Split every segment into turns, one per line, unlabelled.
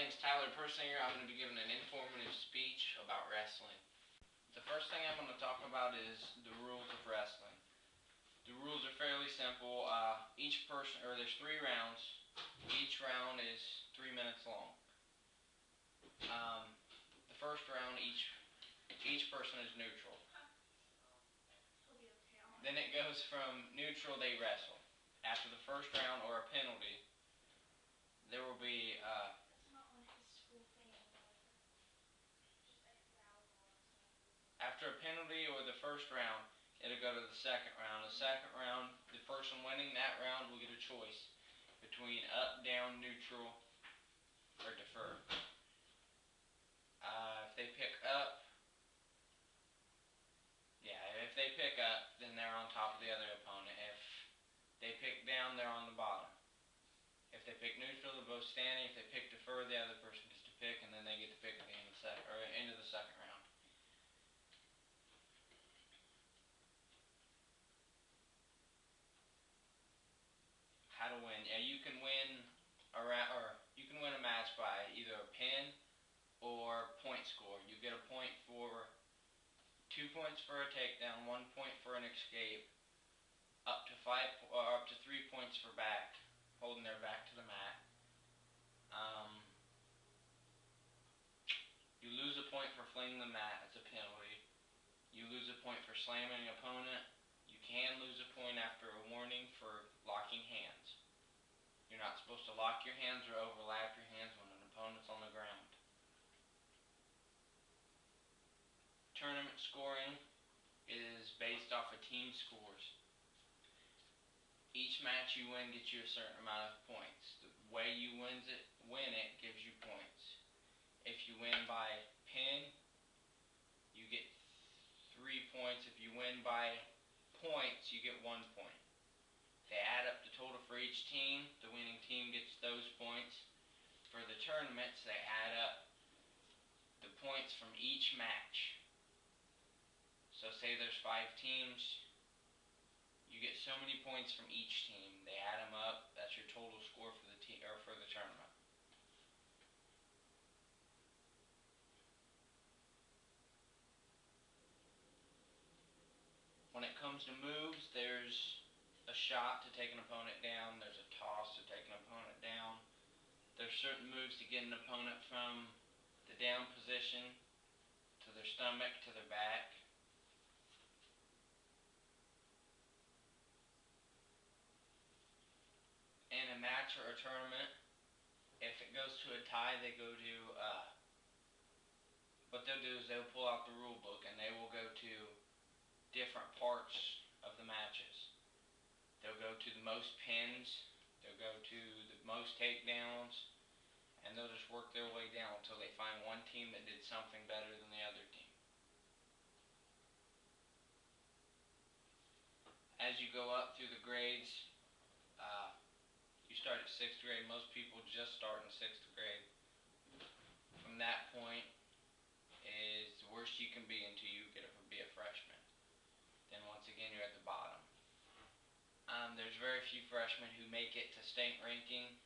name's Tyler Persinger. I'm going to be giving an informative speech about wrestling. The first thing I'm going to talk about is the rules of wrestling. The rules are fairly simple. There's 3 rounds. Each round is 3 minutes long. The first round, each person is neutral. Then it goes from neutral, they wrestle. After the first round or a penalty, there will be after a penalty or the first round, it'll go to the second round. The second round, the person winning that round will get a choice between up, down, neutral, or defer. If they pick up, then they're on top of the other opponent. If they pick down, they're on the bottom. If they pick neutral, they're both standing. If they pick defer, the other person gets to pick, and then they get to pick at the end of the second round. How to win? Yeah, you can win a match by either a pin or point score. You get a point for 2 points for a takedown, 1 point for an escape, up to 3 points for back, holding their back to the mat. You lose a point for flinging the mat. It's a penalty. You lose a point for slamming an opponent. You can lose a point after a warning for locking hands. You're not supposed to lock your hands or overlap your hands when an opponent's on the ground. Tournament scoring is based off of team scores. Each match you win gets you a certain amount of points. The way you win it gives you points. If you win by pin, you get 3 points. If you win by points, you get 1 point. They add up the total for each team. The winning team gets those points. For the tournaments, they add up the points from each match. So say there's 5 teams, you get so many points from each team. They add them up. That's your total score for the tournament. When it comes to moves, there's a shot to take an opponent down. There's a toss to take an opponent down. There's certain moves to get an opponent from the down position to their stomach to their back. In a match or a tournament, if it goes to a tie, what they'll do is they'll pull out the rule book and they will go to different parts of the matches. They'll go to the most pins, they'll go to the most takedowns, and they'll just work their way down until they find one team that did something better than the other team. As you go up through the grades, you start at 6th grade. Most people just start in 6th grade. From that point is the worst you can be until you get to be a freshman. Then once again you're at the bottom. There's very few freshmen who make it to state ranking.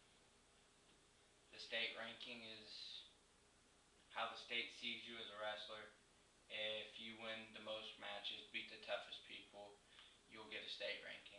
The state ranking is how the state sees you as a wrestler. If you win the most matches, beat the toughest people, you'll get a state ranking.